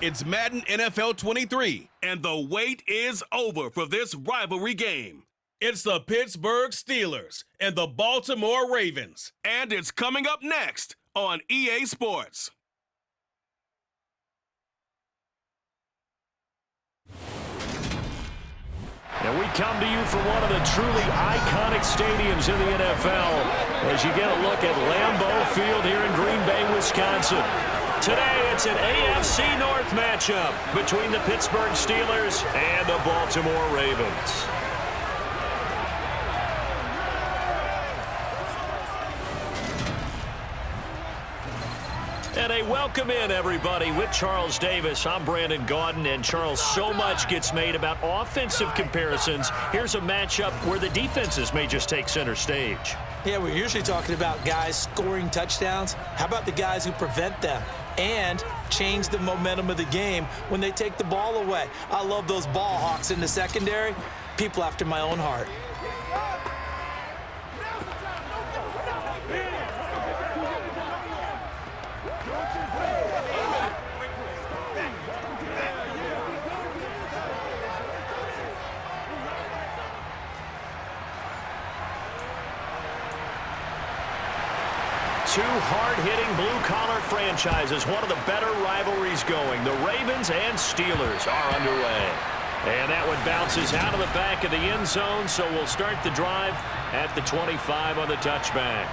It's Madden NFL 23, and the wait is over for this rivalry game. It's the Pittsburgh Steelers and the Baltimore Ravens, and it's coming up next on EA Sports. And we come to you from one of the truly iconic stadiums in the NFL as you get a look at Lambeau Field here in Green Bay, Wisconsin. Today, it's an AFC North matchup between the Pittsburgh Steelers and the Baltimore Ravens. And a welcome in, everybody, with Charles Davis. I'm Brandon Gaudin, and Charles, so much gets made about offensive comparisons. Here's a matchup where the defenses may just take center stage. Yeah, we're usually talking about guys scoring touchdowns. How about the guys who prevent them and change the momentum of the game when they take the ball away? I love those ball hawks in the secondary. People after my own heart. Two hard-hitting blue-collar franchises, one of the better rivalries going. The Ravens and Steelers are underway. And that one bounces out of the back of the end zone, so we'll start the drive at the 25 on the touchback.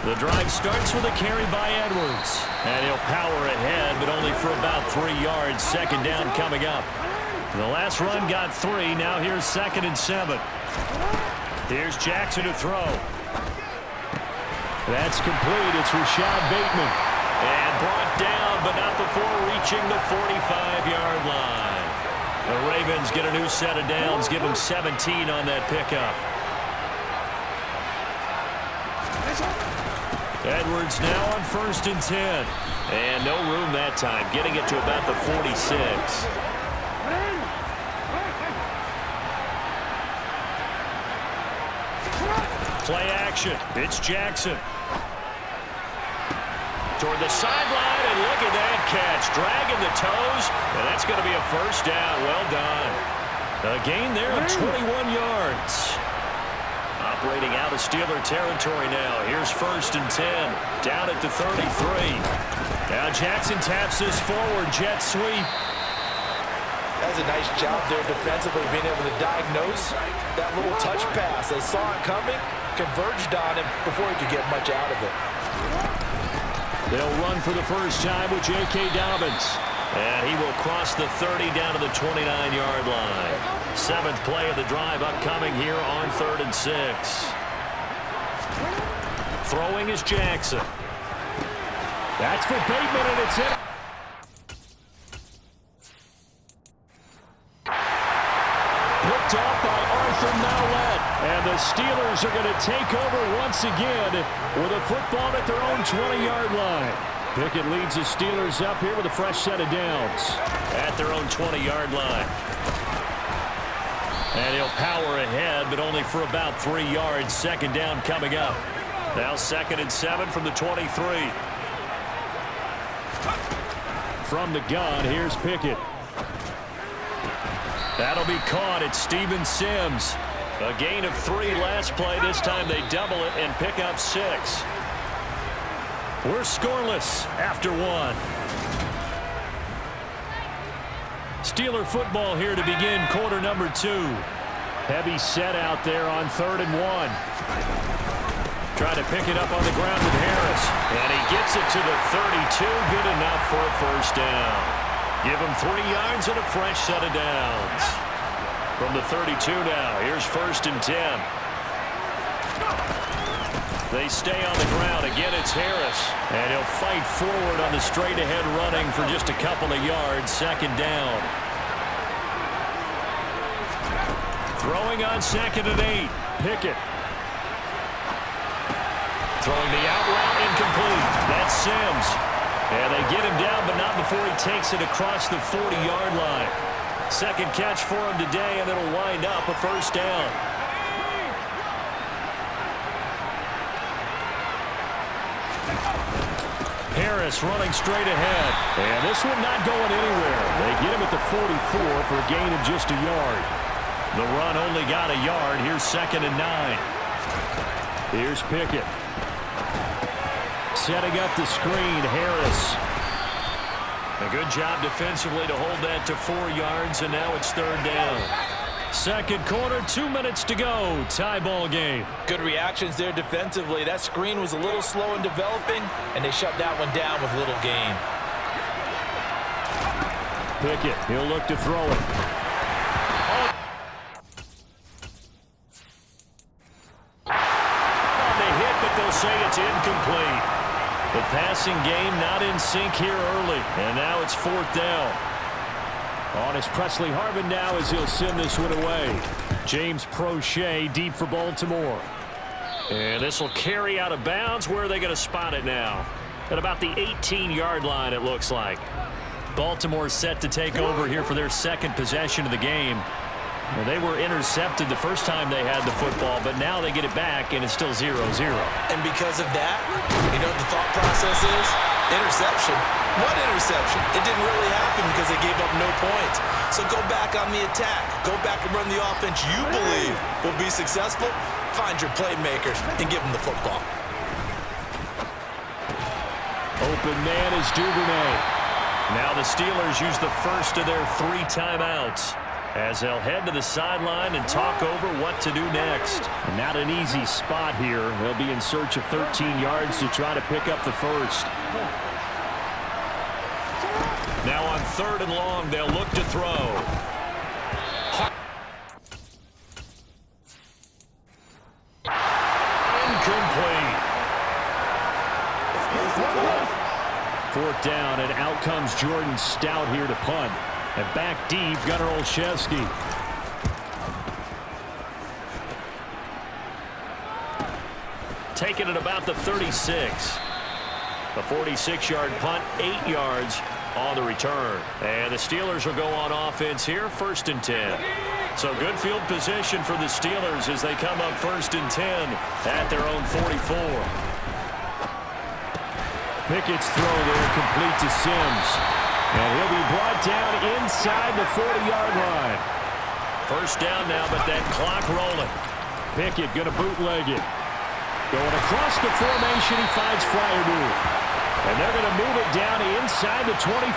The drive starts with a carry by Edwards. And he'll power ahead, but only for about 3 yards. Second down coming up. The last run got 3. Now here's 2nd and 7. Here's Jackson to throw. That's complete. It's Rashad Bateman. And brought down, but not before reaching the 45-yard line. The Ravens get a new set of downs. Give them 17 on that pickup. Edwards now on 1st and 10. And no room that time, getting it to about the 46. Play action. It's Jackson. Toward the sideline, and look at that catch. Dragging the toes, and that's going to be a first down. Well done. A gain there of 21 yards. Operating out of Steeler territory now. Here's 1st and 10. Down at the 33. Now Jackson taps this forward. Jet sweep. That's a nice job there defensively, being able to diagnose that little touch pass. They saw it coming, converged on him before he could get much out of it. They'll run for the first time with J.K. Dobbins. And he will cross the 30 down to the 29-yard line. 7th play of the drive upcoming here on 3rd and 6. Throwing is Jackson. That's for Bateman, and it's in. Picked off by Arthur Mallett. And the Steelers are going to take over once again with a football at their own 20-yard line. Pickett leads the Steelers up here with a fresh set of downs. At their own 20-yard line. And he'll power ahead, but only for about 3 yards. Second down coming up. Now 2nd and 7 from the 23. From the gun, here's Pickett. That'll be caught. It's Steven Sims. A gain of 3 last play. This time they double it and pick up 6. We're scoreless after 1. Steeler football here to begin quarter number 2. Heavy set out there on 3rd and 1. Trying to pick it up on the ground with Harris. And he gets it to the 32. Good enough for a first down. Give him 3 yards and a fresh set of downs. From the 32 now, here's 1st and 10. They stay on the ground. Again, it's Harris. And he'll fight forward on the straight-ahead running for just a couple of yards. Second down. Throwing on 2nd and 8. Pickett. Throwing the out route incomplete. That's Sims. And they get him down, but not before he takes it across the 40-yard line. Second catch for him today, and it'll wind up a first down. Harris running straight ahead. And this one not going anywhere. They get him at the 44 for a gain of just a yard. The run only got a yard. Here's 2nd and 9. Here's Pickett. Setting up the screen, Harris. A good job defensively to hold that to 4 yards, and now it's 3rd down. Second quarter, 2 minutes to go. Tie ball game. Good reactions there defensively. That screen was a little slow in developing, and they shut that one down with little gain. Pickett, he'll look to throw it. On the hit, but they'll say it's incomplete. The passing game not in sync here early, and now it's 4th down. On is Presley Harvin now as he'll send this one away. James Prochet deep for Baltimore. And this will carry out of bounds. Where are they going to spot it now? At about the 18-yard line, it looks like. Baltimore set to take over here for their second possession of the game. Well, they were intercepted the first time they had the football, but now they get it back, and it's still 0-0. And because of that, you know what the thought process is? Interception. What interception? It didn't really happen because they gave up no points. So go back on the attack. Go back and run the offense you believe will be successful. Find your playmakers and give them the football. Open man is Duvernay. Now the Steelers use the first of their 3 timeouts as they'll head to the sideline and talk over what to do next. Not an easy spot here. They'll be in search of 13 yards to try to pick up the first. Now on 3rd and long, they'll look to throw. Incomplete. 4th down, and out comes Jordan Stout here to punt. And back deep, Gunnar Olszewski. Taking it about the 36. A 46-yard punt, 8 yards on the return. And the Steelers will go on offense here, 1st and 10. So good field position for the Steelers as they come up 1st and 10 at their own 44. Pickett's throw there complete to Sims. And he'll be brought down inside the 40-yard line. First down now, but that clock rolling. Pickett going to bootleg it. Going across the formation, he finds Fryermuth. And they're going to move it down inside the 25.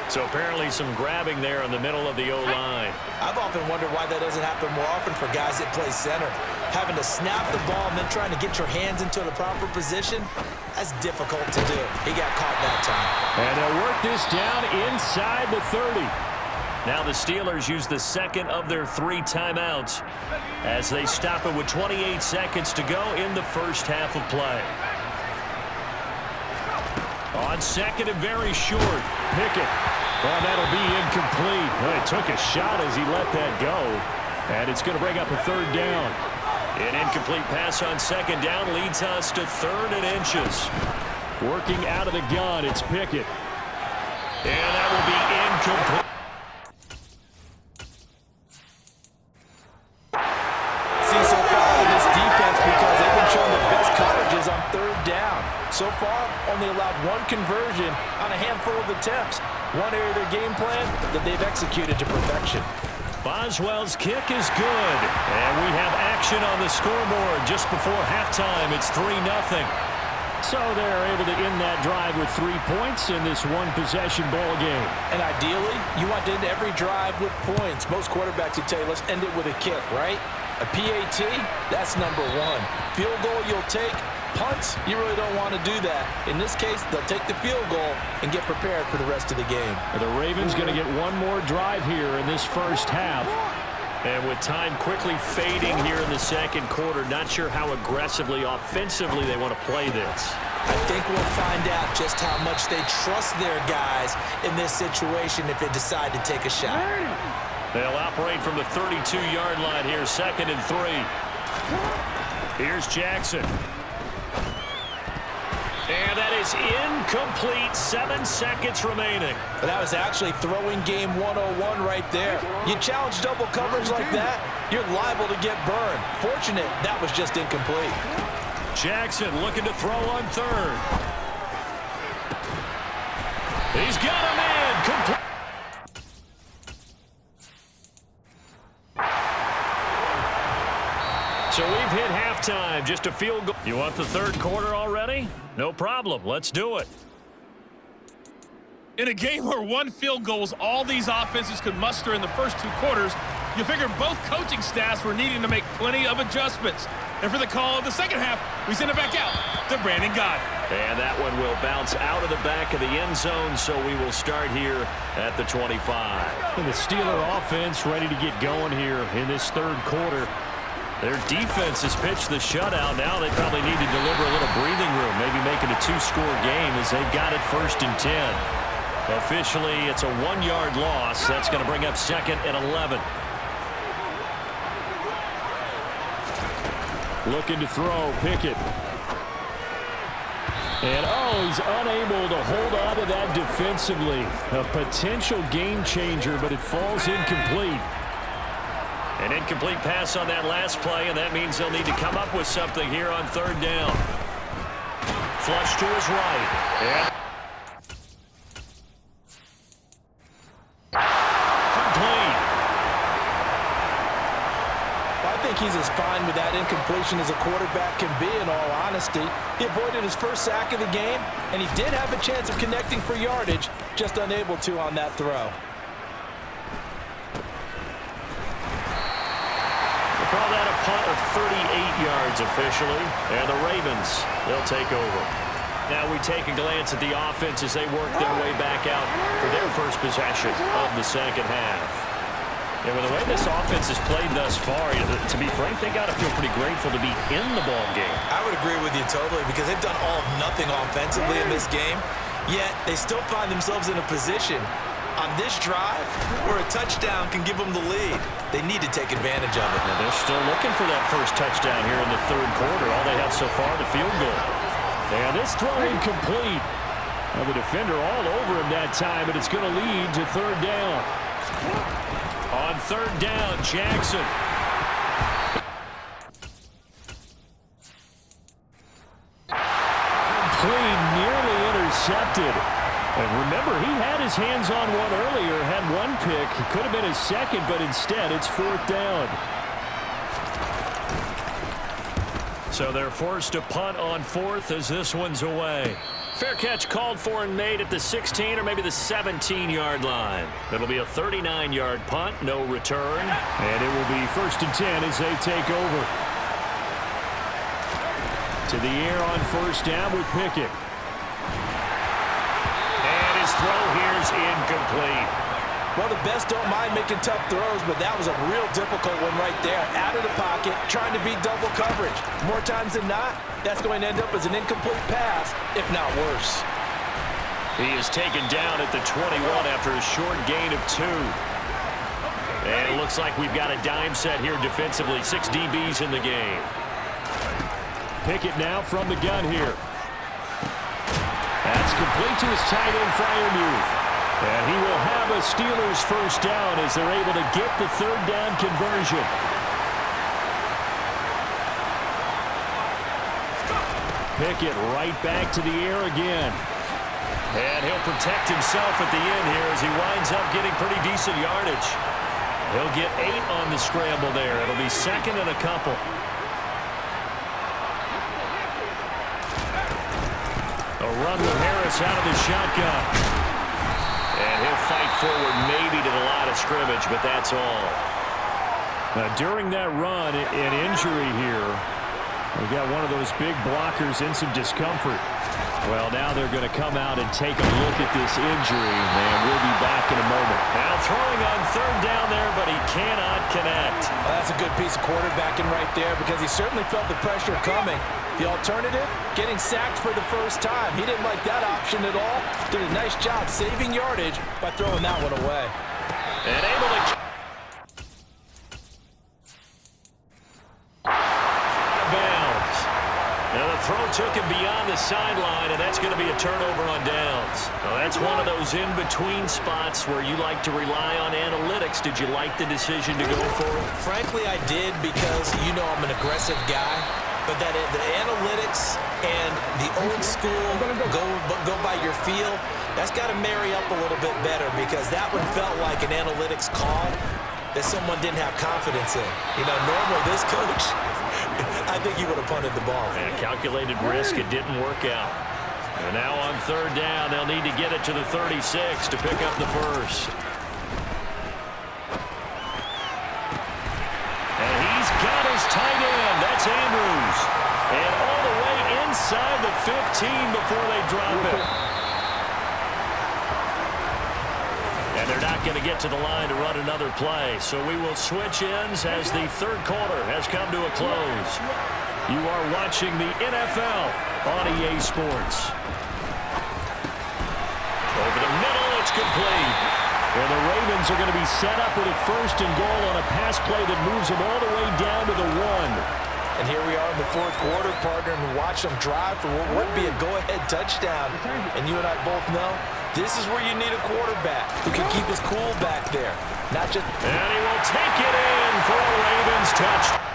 So apparently some grabbing there in the middle of the O-line. I've often wondered why that doesn't happen more often for guys that play center. Having to snap the ball and then trying to get your hands into the proper position, that's difficult to do. He got caught that time. And they'll work this down inside the 30. Now the Steelers use the second of their 3 timeouts as they stop it with 28 seconds to go in the first half of play. On 2nd and very short, Pickett. Well, that'll be incomplete. Well, he took a shot as he let that go. And it's going to bring up a 3rd down. An incomplete pass on 2nd down leads us to 3rd and inches. Working out of the gun, it's Pickett. And that will be incomplete. See so far in this defense because they've been showing the best coverages on 3rd down. So far, only allowed 1 conversion on a handful of attempts. One area of their game plan that they've executed to perfection. Boswell's kick is good. And we have action on the scoreboard just before halftime. It's 3-0. So they're able to end that drive with 3 points in this one-possession ball game. And ideally, you want to end every drive with points. Most quarterbacks would tell you, let's end it with a kick, right? A PAT, that's number 1. Field goal you'll take. Punts, you really don't want to do that. In this case, they'll take the field goal and get prepared for the rest of the game. The Ravens going to get one more drive here in this first half. And with time quickly fading here in the second quarter, not sure how aggressively, offensively they want to play this. I think we'll find out just how much they trust their guys in this situation if they decide to take a shot. They'll operate from the 32-yard line here, 2nd and 3. Here's Jackson. And that is incomplete. 7 seconds remaining. That was actually throwing game 101 right there. You challenge double coverage like that, you're liable to get burned. Fortunate that was just incomplete. Jackson looking to throw on third. He's got a man. Complete. So we've hit halftime, just a field goal. You want the third quarter already? No problem. Let's do it. In a game where one field goal was all these offenses could muster in the first 2 quarters, you figure both coaching staffs were needing to make plenty of adjustments. And for the call of the second half, we send it back out to Brandon Gott. And that one will bounce out of the back of the end zone, so we will start here at the 25. And the Steeler offense ready to get going here in this third quarter. Their defense has pitched the shutout. Now they probably need to deliver a little breathing room, maybe make it a 2-score game as they've got it 1st and 10. Officially, it's a 1-yard loss. That's going to bring up 2nd and 11. Looking to throw, Pickett. And, he's unable to hold on to that defensively. A potential game changer, but it falls incomplete. An incomplete pass on that last play, and that means they'll need to come up with something here on 3rd down. Flush to his right. And complete. I think he's as fine with that incompletion as a quarterback can be, in all honesty. He avoided his first sack of the game, and he did have a chance of connecting for yardage, just unable to on that throw. Call that a punt of 38 yards officially. And the Ravens, they'll take over. Now we take a glance at the offense as they work their way back out for their first possession of the second half. And with the way this offense has played thus far, to be frank, they got to feel pretty grateful to be in the ball game. I would agree with you totally, because they've done all of nothing offensively in this game, yet they still find themselves in a position on this drive where a touchdown can give them the lead. They need to take advantage of it. And they're still looking for that first touchdown here in the third quarter. All they have so far, the field goal. And this throw incomplete. Well, the defender all over him that time, but it's going to lead to 3rd down. On 3rd down, Jackson. Complete, nearly intercepted. And remember, he had his hands on one earlier, had one pick. It could have been his second, but instead it's 4th down. So they're forced to punt on 4th as this one's away. Fair catch called for and made at the 16 or maybe the 17-yard line. It'll be a 39-yard punt, no return. And it will be 1st and 10 as they take over. To the air on 1st down with Pickett. Throw here's incomplete. Well, the best don't mind making tough throws, but that was a real difficult one right there. Out of the pocket, trying to beat double coverage. More times than not, that's going to end up as an incomplete pass, if not worse. He is taken down at the 21 after a short gain of 2. And it looks like we've got a dime set here defensively. 6 DBs in the game. Pickett now from the gun here. That's complete to his tight end, Freiermuth. And he will have a Steelers 1st down as they're able to get the 3rd down conversion. Pickett right back to the air again. And he'll protect himself at the end here as he winds up getting pretty decent yardage. He'll get 8 on the scramble there. It'll be 2nd and a couple. A run with Harris out of the shotgun. And he'll fight forward maybe to the line of scrimmage, but that's all. Now, during that run, an injury here. We got one of those big blockers in some discomfort. Well, now they're going to come out and take a look at this injury, and we'll be back in a moment. Now throwing on 3rd down there, but he cannot connect. Well, that's a good piece of quarterbacking right there, because he certainly felt the pressure coming. The alternative, getting sacked for the first time. He didn't like that option at all. Did a nice job saving yardage by throwing that one away. And able to bounds. Now the throw took him beyond the sideline, and that's going to be a turnover on downs. Now that's one of those in-between spots where you like to rely on analytics. Did you like the decision to go for it? Frankly, I did because you know I'm an aggressive guy. But that the analytics and the old school go by your feel, that's got to marry up a little bit better because that one felt like an analytics call that someone didn't have confidence in. You know, normally this coach, I think he would have punted the ball. And calculated risk, it didn't work out. And now on third down, they'll need to get it to the 36 to pick up the first. And he's got his tight end. That's Andrews. And all the way inside the 15 before they drop it. And they're not going to get to the line to run another play. So we will switch ends as the third quarter has come to a close. You are watching the NFL on EA Sports. Over the middle, it's complete. And the Ravens are going to be set up with a first and goal on a pass play that moves them all the way down to the 1. And here we are in the fourth quarter, partner, and watch them drive for what would be a go-ahead touchdown. And you and I both know this is where you need a quarterback who can keep his cool back there. Not just... And he will take it in for a Ravens touchdown.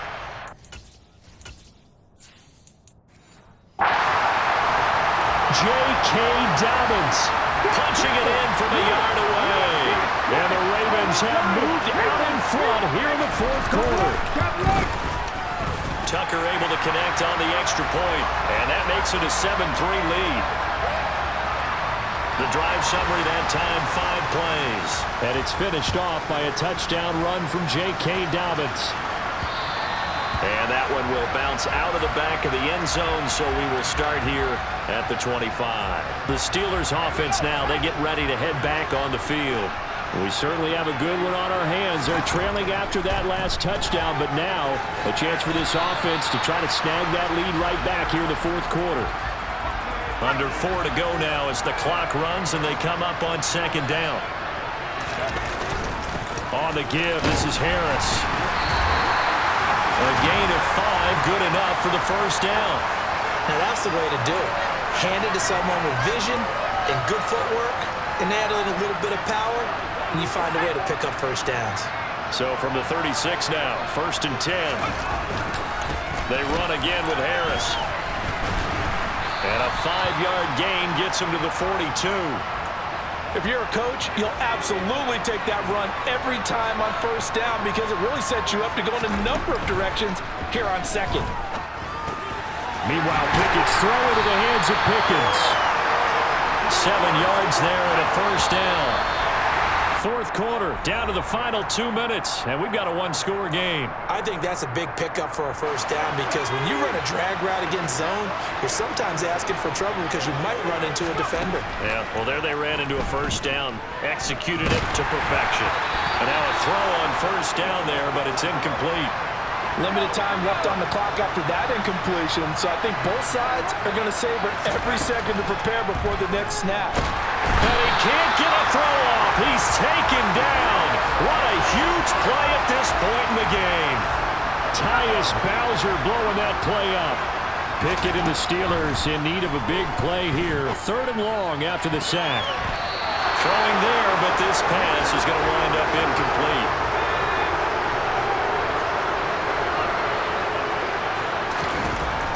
J.K. Dobbins punching it in from a yard away. And the Ravens have moved out in front here in the fourth quarter. Tucker able to connect on the extra point, and that makes it a 7-3 lead. The drive summary that time, 5 plays. And it's finished off by a touchdown run from J.K. Dobbins. And that one will bounce out of the back of the end zone, so we will start here at the 25. The Steelers offense now, they get ready to head back on the field. We certainly have a good one on our hands. They're trailing after that last touchdown, but now a chance for this offense to try to snag that lead right back here in the fourth quarter. Under 4 to go now as the clock runs and they come up on second down. On the give, this is Harris. A gain of 5, good enough for the first down. Now that's the way to do it. Hand it to someone with vision and good footwork, and add in a little bit of power, and you find a way to pick up first downs. So from the 36 now, 1st and 10. They run again with Harris. And a 5-yard gain gets him to the 42. If you're a coach, you'll absolutely take that run every time on first down because it really sets you up to go in a number of directions here on second. Meanwhile, Pickett's throw into the hands of Pickens. 7 yards there and a first down. Fourth quarter, down to the final 2 minutes, and we've got a 1-score game. I think that's a big pickup for a first down because when you run a drag route against zone, you're sometimes asking for trouble because you might run into a defender. Yeah, well, there they ran into a first down, executed it to perfection. And now a throw on first down there, but it's incomplete. Limited time left on the clock after that incompletion, so I think both sides are going to savor every second to prepare before the next snap. And he can't get a throw off. He's taken down. What a huge play at this point in the game. Tyus Bowser blowing that play up. Pickett and the Steelers in need of a big play here. 3rd and long after the sack. Throwing there, but this pass is going to wind up incomplete.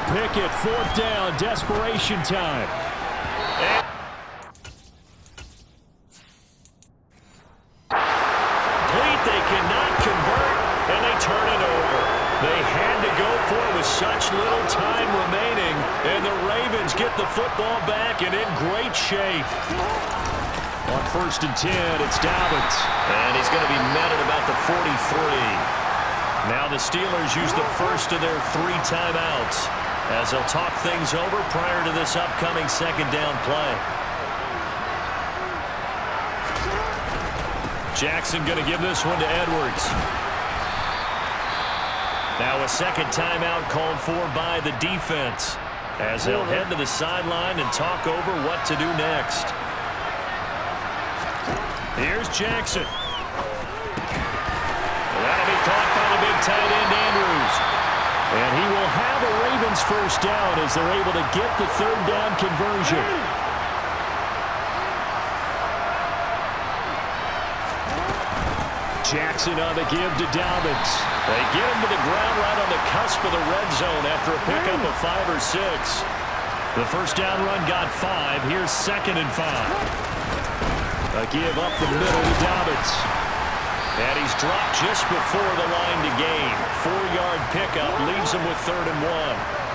Pickett, 4th down, desperation time. Complete, they cannot convert, and they turn it over. They had to go for it with such little time remaining, and the Ravens get the football back and in great shape. On 1st and 10, it's Dobbins. And he's going to be met at about the 43. Now the Steelers use the first of their 3 timeouts as they'll talk things over prior to this upcoming second down play. Jackson going to give this one to Edwards. Now a second timeout called for by the defense as they'll head to the sideline and talk over what to do next. Here's Jackson. That'll be caught by the big tight end, Andrews. And he will have a Ravens first down as they're able to get the third down conversion. Jackson on the give to Dobbins. They get him to the ground right on the cusp of the red zone after a pickup of 5 or 6. The first down run got 5. Here's 2nd and 5. A give up the middle to Dobbins. And he's dropped just before the line to gain. 4-yard pickup leaves him with 3rd and 1.